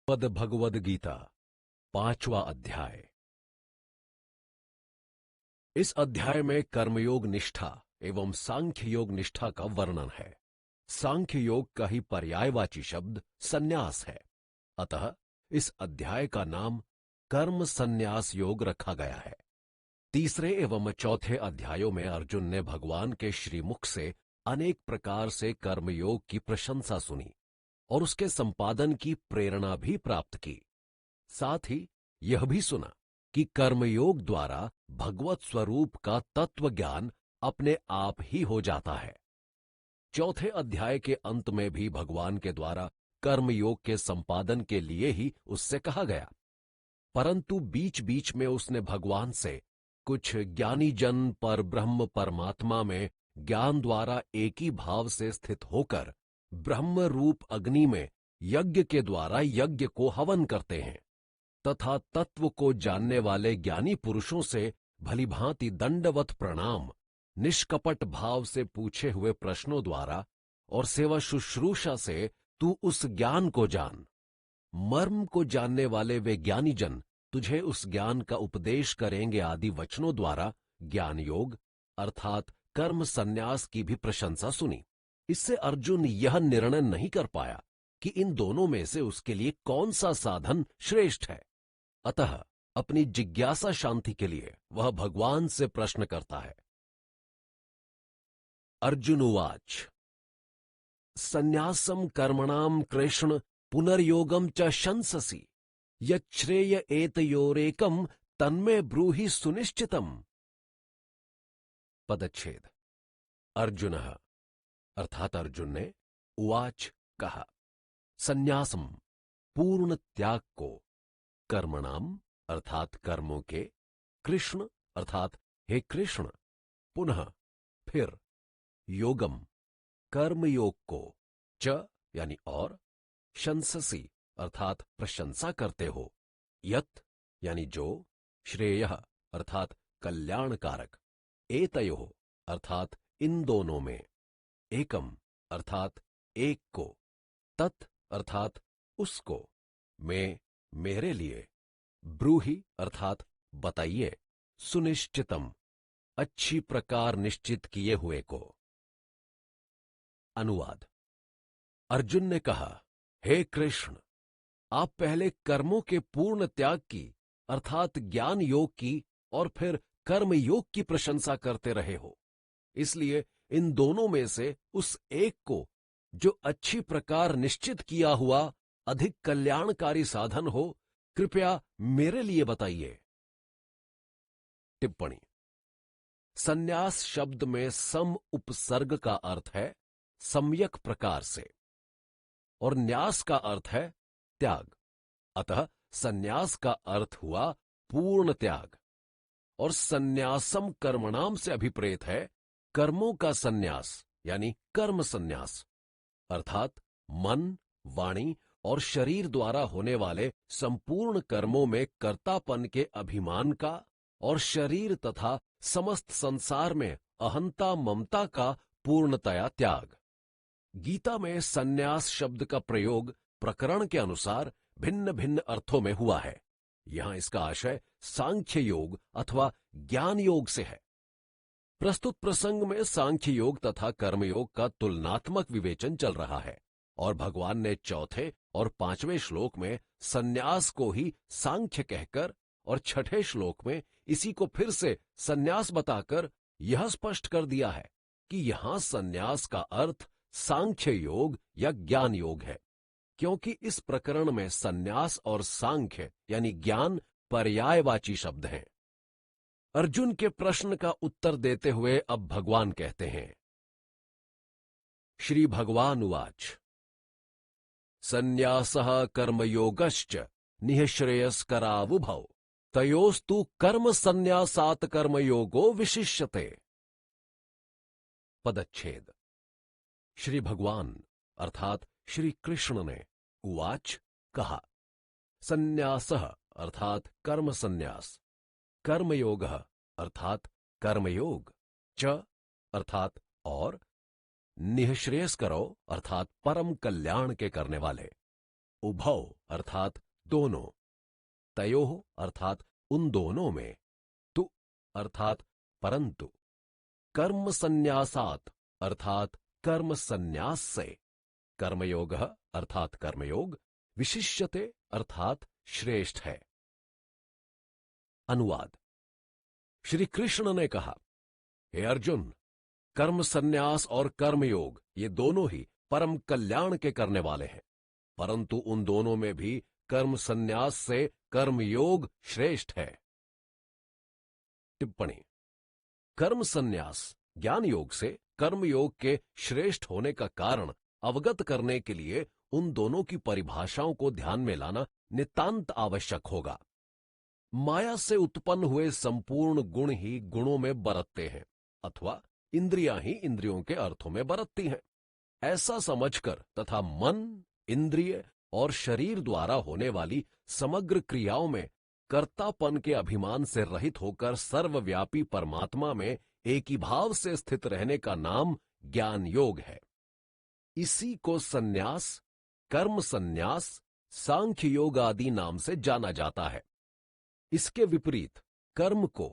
पद भगवद गीता 5वां अध्याय। इस अध्याय में कर्मयोग निष्ठा एवं सांख्य योग निष्ठा का वर्णन है। सांख्य योग का ही पर्यायवाची शब्द संन्यास है, अतः इस अध्याय का नाम कर्म संन्यास योग रखा गया है। तीसरे एवं चौथे अध्यायों में अर्जुन ने भगवान के श्रीमुख से अनेक प्रकार से कर्मयोग की प्रशंसा सुनी और उसके संपादन की प्रेरणा भी प्राप्त की। साथ ही यह भी सुना कि कर्मयोग द्वारा भगवत स्वरूप का तत्व ज्ञान अपने आप ही हो जाता है। चौथे अध्याय के अंत में भी भगवान के द्वारा कर्मयोग के संपादन के लिए ही उससे कहा गया, परंतु बीच बीच में उसने भगवान से कुछ ज्ञानी जन पर ब्रह्म परमात्मा में ज्ञान द्वारा एक ही भाव से स्थित होकर ब्रह्म रूप अग्नि में यज्ञ के द्वारा यज्ञ को हवन करते हैं तथा तत्व को जानने वाले ज्ञानी पुरुषों से भलीभांति दंडवत प्रणाम, निष्कपट भाव से पूछे हुए प्रश्नों द्वारा और सेवा शुश्रूषा से तू उस ज्ञान को जान। मर्म को जानने वाले वे ज्ञानी जन तुझे उस ज्ञान का उपदेश करेंगे आदि वचनों द्वारा ज्ञान योग अर्थात कर्म संन्यास की भी प्रशंसा सुनी। इससे अर्जुन यह निर्णय नहीं कर पाया कि इन दोनों में से उसके लिए कौन सा साधन श्रेष्ठ है, अतः अपनी जिज्ञासा शांति के लिए वह भगवान से प्रश्न करता है। अर्जुन उवाच संन्यासम कर्मणाम कृष्ण पुनर्योगम च शंससि यच्छ्रेय एतयोरेकम तन्मे ब्रूहि सुनिश्चितम। पदच्छेद। अर्जुनः अर्थात अर्जुन ने उवाच कहा, संन्यासम पूर्ण त्याग को, कर्मणाम अर्थात कर्मों के, कृष्ण अर्थात हे कृष्ण, पुनः फिर, योगम कर्मयोग को, च यानी और, शंससी अर्थात प्रशंसा करते हो, यत यानी जो, श्रेयः अर्थात कल्याणकारक, एतयोः अर्थात इन दोनों में, एकम अर्थात एक को, तत् अर्थात उसको, में मेरे लिए, ब्रूहि अर्थात बताइए, सुनिश्चितम अच्छी प्रकार निश्चित किए हुए को। अनुवाद। अर्जुन ने कहा, हे कृष्ण, आप पहले कर्मों के पूर्ण त्याग की अर्थात ज्ञान योग की और फिर कर्म योग की प्रशंसा करते रहे हो, इसलिए इन दोनों में से उस एक को जो अच्छी प्रकार निश्चित किया हुआ अधिक कल्याणकारी साधन हो, कृपया मेरे लिए बताइए। टिप्पणी। संन्यास शब्द में सम उपसर्ग का अर्थ है सम्यक प्रकार से और न्यास का अर्थ है त्याग, अतः संन्यास का अर्थ हुआ पूर्ण त्याग और संन्यासम कर्मणाम से अभिप्रेत है कर्मों का संन्यास यानी कर्म संन्यास, अर्थात मन, वाणी और शरीर द्वारा होने वाले संपूर्ण कर्मों में कर्तापन के अभिमान का और शरीर तथा समस्त संसार में अहंता ममता का पूर्णतया त्याग। गीता में संन्यास शब्द का प्रयोग प्रकरण के अनुसार भिन्न भिन्न अर्थों में हुआ है। यहां इसका आशय सांख्य योग अथवा ज्ञान योग से है। प्रस्तुत प्रसंग में सांख्य योग तथा कर्मयोग का तुलनात्मक विवेचन चल रहा है और भगवान ने चौथे और 5वें श्लोक में संन्यास को ही सांख्य कहकर और 6ठे श्लोक में इसी को फिर से संन्यास बताकर यह स्पष्ट कर दिया है कि यहां संन्यास का अर्थ सांख्य योग या ज्ञान योग है, क्योंकि इस प्रकरण में संन्यास और सांख्य यानी ज्ञान पर्यायवाची शब्द हैं। अर्जुन के प्रश्न का उत्तर देते हुए अब भगवान कहते हैं। श्री भगवान उवाच संन्यासः कर्मयोगश्च निःश्रेयस्करावुभौ तयोस्तु कर्म संन्यासात् कर्मयोगो विशिष्यते। पदच्छेद। श्री भगवान अर्थात श्री कृष्ण ने उवाच कहा, संन्यासः अर्थात कर्म संन्यास, कर्मयोगः अर्थात कर्मयोग, च अर्थात और, निःश्रेयस्करो अर्थात परम कल्याण के करने वाले, उभौ अर्थात दोनों, तयोः अर्थात उन दोनों में, तु अर्थात परंतु, कर्म संन्यासात् अर्थात कर्म संन्यास से, कर्मयोगः अर्थात कर्मयोग, विशिष्यते अर्थात श्रेष्ठ है। अनुवाद। श्री कृष्ण ने कहा, हे अर्जुन, कर्म संन्यास और कर्मयोग ये दोनों ही परम कल्याण के करने वाले हैं, परंतु उन दोनों में भी कर्म संन्यास से कर्मयोग श्रेष्ठ है। टिप्पणी। कर्म संन्यास ज्ञान योग से कर्मयोग के श्रेष्ठ होने का कारण अवगत करने के लिए उन दोनों की परिभाषाओं को ध्यान में लाना नितांत आवश्यक होगा। माया से उत्पन्न हुए संपूर्ण गुण ही गुणों में बरतते हैं, अथवा इंद्रियां ही इंद्रियों के अर्थों में बरतती हैं। ऐसा समझकर तथा मन, इंद्रिय और शरीर द्वारा होने वाली समग्र क्रियाओं में कर्तापन के अभिमान से रहित होकर सर्वव्यापी परमात्मा में एक ही भाव से स्थित रहने का नाम ज्ञान योग है। इसी को संन्यास, कर्म संन्यास, सांख्य योग आदि नाम से जाना जाता है। इसके विपरीत कर्म को,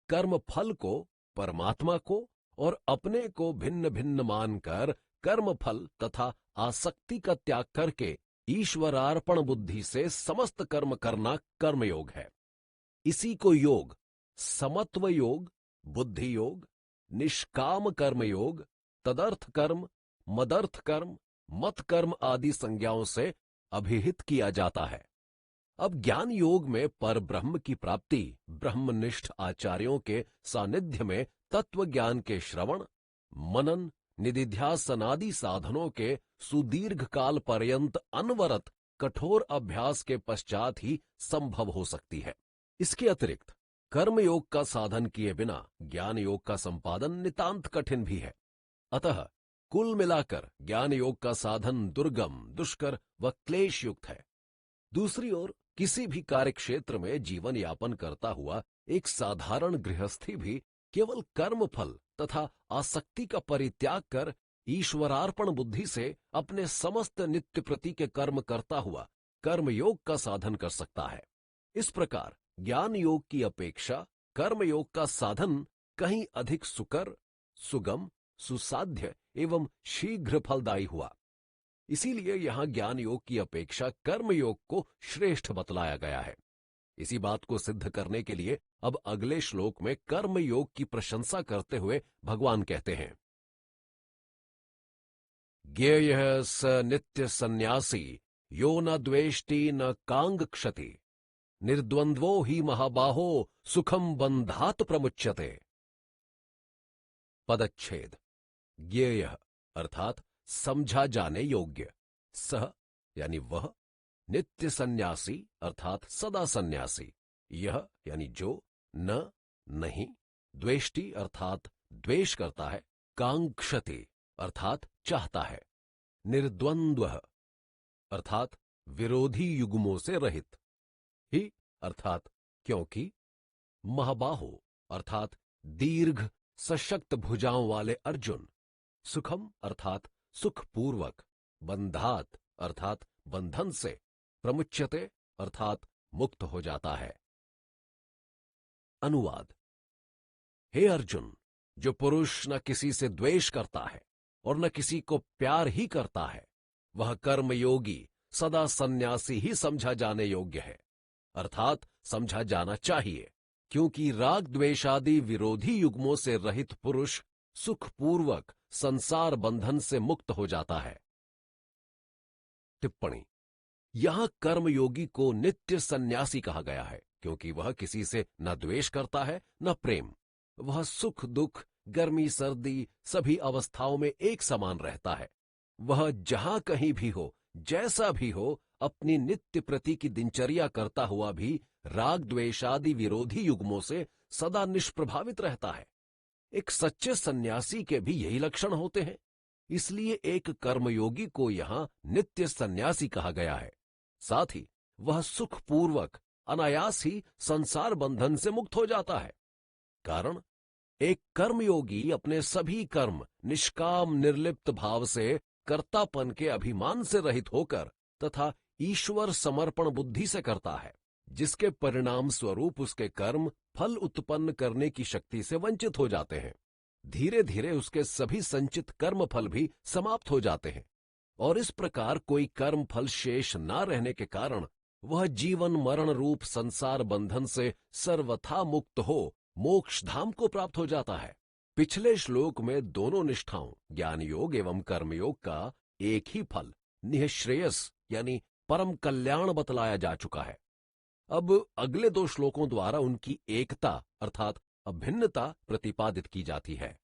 कर्म फल को, परमात्मा को और अपने को भिन्न भिन्न मानकर कर्म फल तथा आसक्ति का त्याग करके ईश्वरार्पण बुद्धि से समस्त कर्म करना कर्मयोग है। इसी को योग, समत्व योग, बुद्धि योग, निष्काम कर्म योग, तदर्थ कर्म, मदर्थ कर्म, मत कर्म आदि संज्ञाओं से अभिहित किया जाता है। अब ज्ञान योग में पर ब्रह्म की प्राप्ति ब्रह्मनिष्ठ आचार्यों के सानिध्य में तत्व ज्ञान के श्रवण, मनन, निदिध्यासनादि साधनों के सुदीर्घ काल पर्यंत अनवरत कठोर अभ्यास के पश्चात ही संभव हो सकती है। इसके अतिरिक्त कर्मयोग का साधन किए बिना ज्ञान योग का संपादन नितांत कठिन भी है। अतः कुल मिलाकर ज्ञान योग का साधन दुर्गम, दुष्कर व क्लेश युक्त है। दूसरी ओर किसी भी कार्य क्षेत्र में जीवन यापन करता हुआ एक साधारण गृहस्थी भी केवल कर्म फल तथा आसक्ति का परित्याग कर ईश्वरार्पण बुद्धि से अपने समस्त नित्य प्रति के कर्म करता हुआ कर्मयोग का साधन कर सकता है। इस प्रकार ज्ञान योग की अपेक्षा कर्मयोग का साधन कहीं अधिक सुकर, सुगम, सुसाध्य एवं शीघ्र फलदायी हुआ। इसीलिए यहां ज्ञान योग की अपेक्षा कर्मयोग को श्रेष्ठ बतलाया गया है। इसी बात को सिद्ध करने के लिए अब अगले श्लोक में कर्म योग की प्रशंसा करते हुए भगवान कहते हैं, ज्ञेयः स नित्य सन्यासी यो न द्वेष्टि न कांगक्षति निर्द्वंद्वो ही महाबाहो सुखम बंधात प्रमुच्यते। पदच्छेद। ज्ञेयः अर्थात समझा जाने योग्य, सह यानी वह, नित्य सन्यासी अर्थात सदा सन्यासी, यह यानी जो, न नहीं, द्वेष्टि अर्थात द्वेष करता है, कांक्षति अर्थात चाहता है, निर्द्वंद्वः अर्थात विरोधी युग्मों से रहित, ही अर्थात क्योंकि, महाबाहो अर्थात दीर्घ सशक्त भुजाओं वाले अर्जुन, सुखम अर्थात सुखपूर्वक, बंधात अर्थात बंधन से, प्रमुच्यते अर्थात मुक्त हो जाता है। अनुवाद। हे अर्जुन, जो पुरुष न किसी से द्वेष करता है और न किसी को प्यार ही करता है, वह कर्मयोगी सदा सन्यासी ही समझा जाने योग्य है, अर्थात समझा जाना चाहिए, क्योंकि राग द्वेषादि विरोधी युग्मों से रहित पुरुष सुखपूर्वक संसार बंधन से मुक्त हो जाता है। टिप्पणी। यहां कर्मयोगी को नित्य सन्यासी कहा गया है, क्योंकि वह किसी से न द्वेष करता है न प्रेम। वह सुख दुख, गर्मी सर्दी सभी अवस्थाओं में एक समान रहता है। वह जहां कहीं भी हो, जैसा भी हो, अपनी नित्य प्रति की दिनचर्या करता हुआ भी राग द्वेषादि विरोधी युग्मों से सदा निष्प्रभावित रहता है। एक सच्चे सन्यासी के भी यही लक्षण होते हैं। इसलिए एक कर्मयोगी को यहां नित्य सन्यासी कहा गया है। साथ ही वह सुखपूर्वक अनायास ही संसार बंधन से मुक्त हो जाता है। कारण, एक कर्मयोगी अपने सभी कर्म निष्काम निर्लिप्त भाव से कर्तापन के अभिमान से रहित होकर तथा ईश्वर समर्पण बुद्धि से करता है, जिसके परिणाम स्वरूप उसके कर्म फल उत्पन्न करने की शक्ति से वंचित हो जाते हैं। धीरे धीरे उसके सभी संचित कर्म फल भी समाप्त हो जाते हैं और इस प्रकार कोई कर्म फल शेष न रहने के कारण वह जीवन मरण रूप संसार बंधन से सर्वथा मुक्त हो मोक्ष धाम को प्राप्त हो जाता है। पिछले श्लोक में दोनों निष्ठाओं ज्ञान योग एवं कर्मयोग का एक ही फल निःश्रेयस यानी परम कल्याण बतलाया जा चुका है। अब अगले दो श्लोकों द्वारा उनकी एकता अर्थात अभिन्नता प्रतिपादित की जाती है।